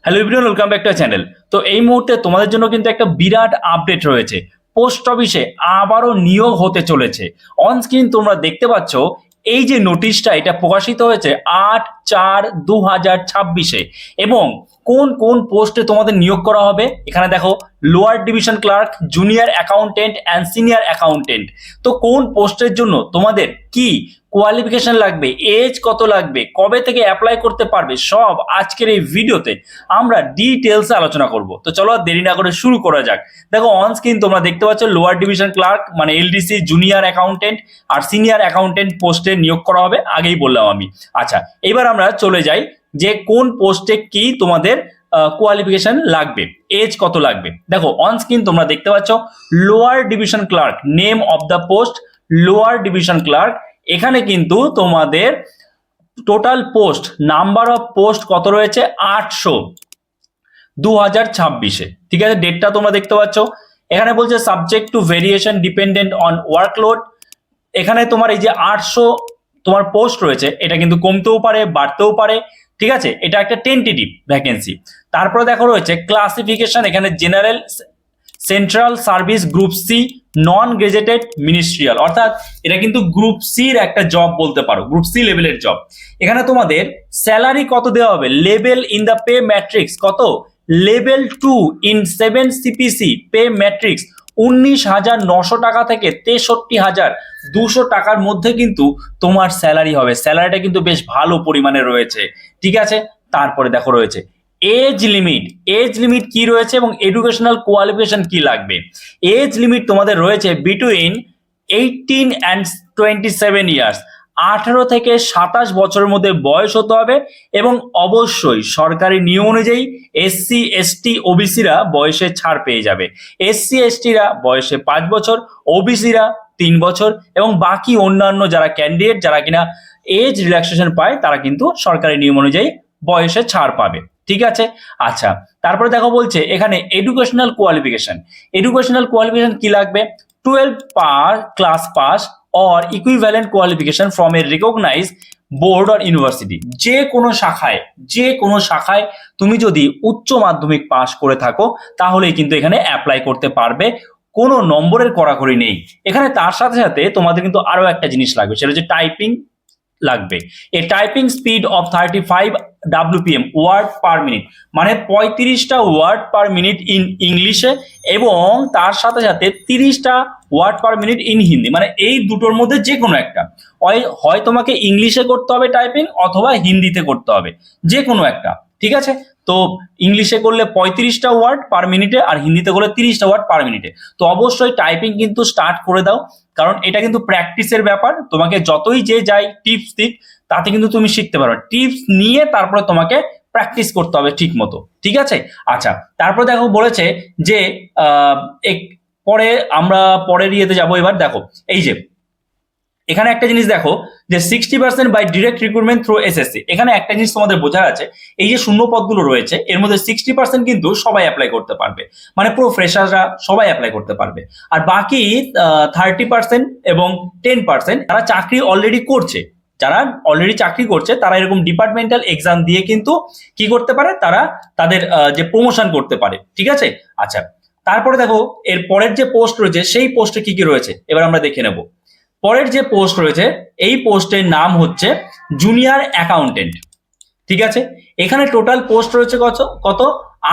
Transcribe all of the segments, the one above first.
Hello everyone, welcome back to channel. তো এই মুহূর্তে তোমাদের জন্য কিন্তু একটা বিরাট আপডেট রয়েছে। পোস্ট অফিসে আবারও নিয়োগ হতে চলেছে। অন স্ক্রিন তোমরা দেখতে পাচ্ছ এই যে নোটিশটা, এটা প্রকাশিত হয়েছে 8/4/2026 এবং কোন কোন পোস্টে তোমাদের নিয়োগ করা হবে এখানে দেখো। Lower division clerk, junior accountant and senior accountant. তো কোন পোস্টের জন্য তোমাদের কি কোয়ালিফিকেশন লাগবে, এজ কত লাগবে, কবে থেকে অ্যাপ্লাই করতে পারবে, সব আজকের এই ভিডিওতে আমরা ডিটেলসে আলোচনা করব। তো চলো আর দেরি না করে শুরু করা যাক। দেখো অন স্ক্রিন তোমরা দেখতে পাচ্ছ লোয়ার ডিভিশন ক্লার্ক মানে এলডিসি, জুনিয়র অ্যাকাউন্টেন্ট আর সিনিয়র অ্যাকাউন্টেন্ট পোস্টে নিয়োগ করা হবে, আগেই বললাম আমি। আচ্ছা, এবার আমরা চলে যাই যে কোন পোস্টে কি তোমাদের কোয়ালিফিকেশন লাগবে, এজ কত লাগবে। দেখো অন স্ক্রিন তোমরা দেখতে পাচ্ছ lower division clerk, name of the post lower division clerk. এখানে কিন্তু তোমাদের total post, number of post কত রয়েছে 800 2026-এ। ঠিক আছে, ডেটটা তোমরা দেখতে পাচ্ছ। এখানে বলছে subject to variation dependent on workload. এখানে তোমার এই যে 800 তোমার পোস্ট রয়েছে, এটা কিন্তু কমতেও পারে বাড়তেও পারে। ঠিক আছে, এটা একটা টেন্টেটিভ ভ্যাকেন্সি। তারপরে দেখো রয়েছে ক্লাসিফিকেশন, এখানে general, central service, group C, non graduated, ministerial. অর্থাৎ এটা কিন্তু গ্রুপ সির একটা জব বলতে পারো, গ্রুপ সি লেভেলের জব। এখানে তোমাদের স্যালারি কত দেওয়া হবে, level in the pay matrix কত, level 2 in 7 CPC pay matrix 19,900 টাকা থেকে 63,200 টাকার মধ্যে কিন্তু তোমার স্যালারি হবে। স্যালারিটা কিন্তু বেশ ভালো পরিমাণে রয়েছে। ঠিক আছে, তারপরে দেখো রয়েছে এজ লিমিট। এজ লিমিট কি রয়েছে এবং এডুকেশনাল কোয়ালিফিকেশন কি লাগবে। এজ লিমিট তোমাদের রয়েছে বিটুইন 18 অ্যান্ড 27 ইয়ার্স, 18 থেকে 27 বছরের মধ্যে বয়স হতে হবে। এবং অবশ্যই সরকারি নিয়ম অনুযায়ী এসসি এসটি ওবিসিরা বয়সে ছাড় পেয়ে যাবে। এসসি এসটিরা বয়সে 5 বছর, ওবিসিরা 3 বছর এবং বাকি অন্যান্য যারা ক্যান্ডিডেট যারা কিনা এজ রিল্যাক্সেশন পায় তারা কিন্তু সরকারি নিয়ম অনুযায়ী বয়সে ছাড় পাবে। ঠিক আছে, আচ্ছা তারপরে দেখো বলছে এখানে এডুকেশনাল কোয়ালিফিকেশন। এডুকেশনাল কোয়ালিফিকেশন কি লাগবে, 12 class pass or equivalent qualification from a recognized board or university। যে কোনো শাখায় তুমি যদি উচ্চ মাধ্যমিক পাস করে থাকো তাহলেই কিন্তু এখানে অ্যাপ্লাই করতে পারবে, কোনো নম্বরের কড়াকড়ি নেই এখানে। তার সাথে সাথে তোমাদের কিন্তু আরো একটা জিনিস লাগবে, সেটা হচ্ছে টাইপিং লাগবে। A typing speed of 35 WPM word per minute, মানে 35টা ওয়ার্ড পার মিনিট ইন ইংলিশে এবং তার সাথে সাথে 30টা word per minute in Hindi. মানে এই দুটোর মধ্যে যে কোনো একটা, হয় তোমাকে ইংলিশে করতে হবে টাইপিং অথবা হিন্দিতে করতে হবে, যে কোনো একটা। ঠিক আছে, তো ইংলিশে করলে 35টা ওয়ার্ড পার মিনিটে আর হিন্দিতে করলে 30টা ওয়ার্ড পার মিনিটে। তো অবশ্যই টাইপিং কিন্তু স্টার্ট করে দাও, কারণ এটা কিন্তু প্র্যাকটিসের ব্যাপার। তোমাকে যতই যে যাই টিপস দিক তাতে কিন্তু তুমি শিখতে পারো, টিপস নিয়ে তারপরে তোমাকে প্র্যাকটিস করতে হবে ঠিক মতো। ঠিক আছে, আচ্ছা তারপর দেখো বলেছে যে পরে আমরা পরের ইয়েতে যাবো। এবার দেখো এই যে এখানে একটা জিনিস দেখো যে 60% by direct recruitment through SSC. এখানে একটা জিনিস তোমাদের বোঝার আছে, এই যে শূন্য পদগুলো রয়েছে এর মধ্যে 60% কিন্তু সবাই অ্যাপ্লাই করতে পারবে, মানে পুরো ফ্রেশাররা সবাই অ্যাপ্লাই করতে পারবে। আর বাকি 30% এবং 10% যারা চাকরি অলরেডি করছে, যারা অলরেডি চাকরি করছে তারা এরকম ডিপার্টমেন্টাল এক্সাম দিয়ে কিন্তু কি করতে পারে, তারা তাদের যে প্রমোশন করতে পারে। ঠিক আছে, আচ্ছা তারপরে দেখো এর পরের যে পোস্ট রয়েছে সেই পোস্টে কি কি রয়েছে এবার আমরা দেখে নেব। পরের যে পোস্ট রয়েছে এই পোস্টের নাম হচ্ছে জুনিয়র অ্যাকাউন্টেন্ট। ঠিক আছে, এখানে টোটাল পোস্ট রয়েছে কত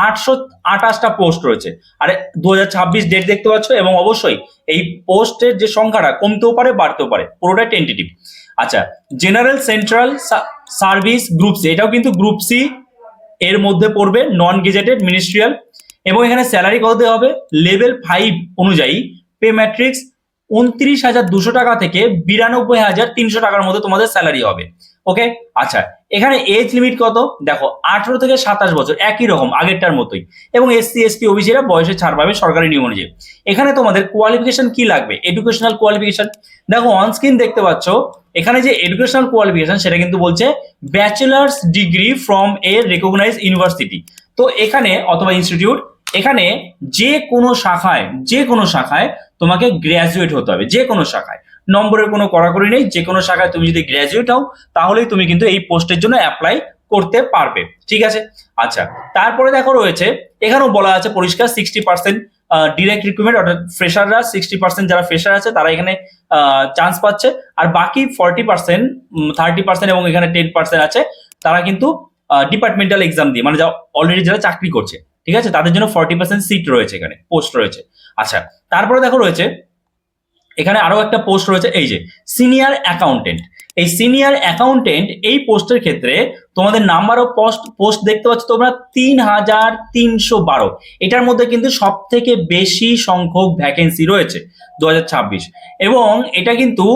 828টা পোস্ট রয়েছে। আর 2026 ডেট দেখতে পাচ্ছ এবং অবশ্যই এই পোস্টের যে সংখ্যাটা কমতেও পারে বাড়তেও পারে, পুরোটা টেন্টেটিভ। আচ্ছা, general central service group C, এটাও কিন্তু গ্রুপ সি এর মধ্যে পড়বে, নন গেজেটেড, মিনিস্ট্রিয়াল। এবং এখানে স্যালারি কত দেওয়া হবে, লেভেল 5 অনুযায়ী পে ম্যাট্রিক্স 29,200 টাকা থেকে 92,300 টাকার মধ্যে তোমাদের স্যালারি হবে। ওকে, আচ্ছা এখানে এজ লিমিট কত দেখো 18 থেকে 27 বছর, একই রকম আগেরটার মতোই। এবং এসসি এসটি ওবিসিরা বয়সে ছাড় পাবে সরকারি নিয়ম অনুযায়ী। এখানে তোমাদের কোয়ালিফিকেশন কি লাগবে, এডুকেশনাল কোয়ালিফিকেশন। দেখো অন স্ক্রিন দেখতে পাচ্ছ এখানে যে এডুকেশনাল কোয়ালিফিকেশন সেটা কিন্তু বলছে bachelor's degree from a recognised university. তো এখানে অথবা ইনস্টিটিউট, এখানে যে কোনো শাখায় তোমাকে গ্র্যাজুয়েট হতে হবে, যে কোনো শাখায়, নম্বরের কোনো কড়াকড়ি নেই। যে কোনো শাখায় তুমি যদি গ্র্যাজুয়েট হও তাহলেই তুমি কিন্তু এই পোস্টের জন্য অ্যাপ্লাই করতে পারবে। ঠিক আছে, আচ্ছা তারপরে দেখো রয়েছে এখানেও বলা আছে পরিষ্কার 60% ডিরেক্ট রিক্রুটমেন্ট, অর্থাৎ ফ্রেশাররা 60% যারা ফ্রেশার আছে তারা এখানে চান্স পাচ্ছে, আর বাকি 40%, 30% এবং এখানে 10% আছে তারা কিন্তু ডিপার্টমেন্টাল এক্সাম দিয়ে, মানে যা অলরেডি যারা চাকরি করছে, ঠিক আছে, তাদের জন্য 40% সিট রয়েছে, এখানে পোস্ট রয়েছে। আচ্ছা তারপরে দেখো রয়েছে এখানে আরো একটা পোস্ট রয়েছে, এই যে সিনিয়র অ্যাকাউন্টেন্ট। এই সিনিয়র অ্যাকাউন্টেন্ট এই পোস্টের ক্ষেত্রে তোমাদের নাম্বার অফ পোস্ট দেখতে পাচ্ছ তোমরা 3312। এটার মধ্যে কিন্তু সব থেকে বেশি সংখ্যক ভ্যাকেন্সি রয়েছে 2026, এবং এটা কিন্তু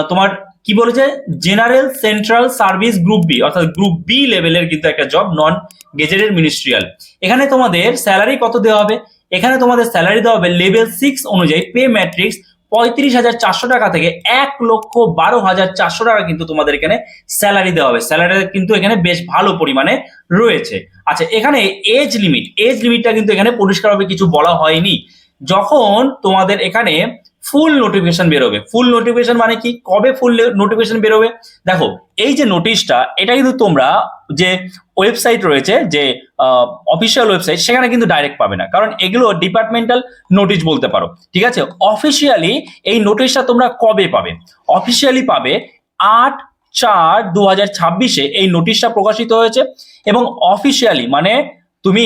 তোমার কি বলেছে, general central service group B, অর্থাৎ গ্রুপ বি লেভেলের কিন্তু একটা জব, নন গেজেটেড মিনিস্ট্রিয়াল। এখানে তোমাদের স্যালারি কত দেওয়া হবে, এখানে তোমাদের স্যালারি দেওয়া হবে লেভেল 6 অনুযায়ী পে ম্যাট্রিক্স 35,400 টাকা থেকে 1,12,400 টাকা কিন্তু তোমাদের এখানে স্যালারি দেওয়া হবে। স্যালারি কিন্তু এখানে বেশ ভালো পরিমাণে রয়েছে। আচ্ছা এখানে এজ লিমিটটা কিন্তু এখানে পরিষ্কারভাবে কিছু বলা হয়নি। যখন তোমাদের এখানে ফুল নোটিফিকেশন বেরোবে, ফুল নোটিফিকেশন মানে কি, কবে ফুল নোটিফিকেশন বেরোবে, দেখো এই যে নোটিশটা এটা কিন্তু তোমরা যে ওয়েবসাইট রয়েছে, যে অফিসিয়াল ওয়েবসাইট, সেখানে কিন্তু ডাইরেক্ট পাবে না, কারণ এগুলো ডিপার্টমেন্টাল নোটিশ বলতে পারো। ঠিক আছে, অফিসিয়ালি এই নোটিশটা তোমরা কবে পাবে, অফিসিয়ালি পাবে 8/4/2026 এই নোটিশটা প্রকাশিত হয়েছে। এবং অফিসিয়ালি মানে তুমি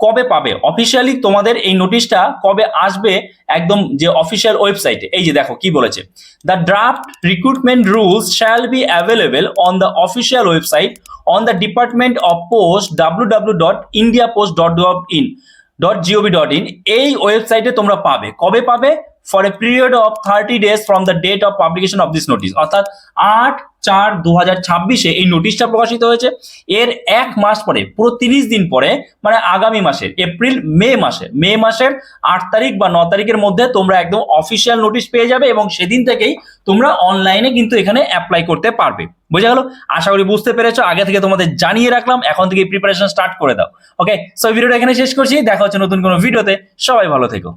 কবে পাবে, অফিসিয়ালি তোমাদের এই নোটিশটা কবে আসবে একদম যে অফিসিয়াল ওয়েবসাইটে, এই যে দেখো কি বলেছে, the draft recruitment rules shall be available on the official website on the department of post www.indiapost.gov.in। এই ওয়েবসাইটে তোমরা পাবে, কবে পাবে, for a period of 30 days from the date of publication of this notice, অর্থাৎ 8/4/2026 এই নোটিশটা প্রকাশিত হয়েছে। এর 1 মাস পরে, পুরো 30 দিন পরে, মানে আগামী মাসের মে মাসের 8 তারিখ বা 9 তারিখের মধ্যে তোমরা একদম অফিসিয়াল নোটিশ পেয়ে যাবে, এবং সেদিন থেকেই তোমরা অনলাইনে কিন্তু এখানে অ্যাপ্লাই করতে পারবে। বোঝা গেল? আশা করি বুঝতে পেরেছো, আগে থেকে তোমাদের জানিয়ে রাখলাম, এখন থেকে প্রিপারেশন স্টার্ট করে দাও। ওকে, সো ভিডিওটা এখানে শেষ করছি, দেখা হচ্ছে নতুন কোনো ভিডিওতে, সবাই ভালো থেকো।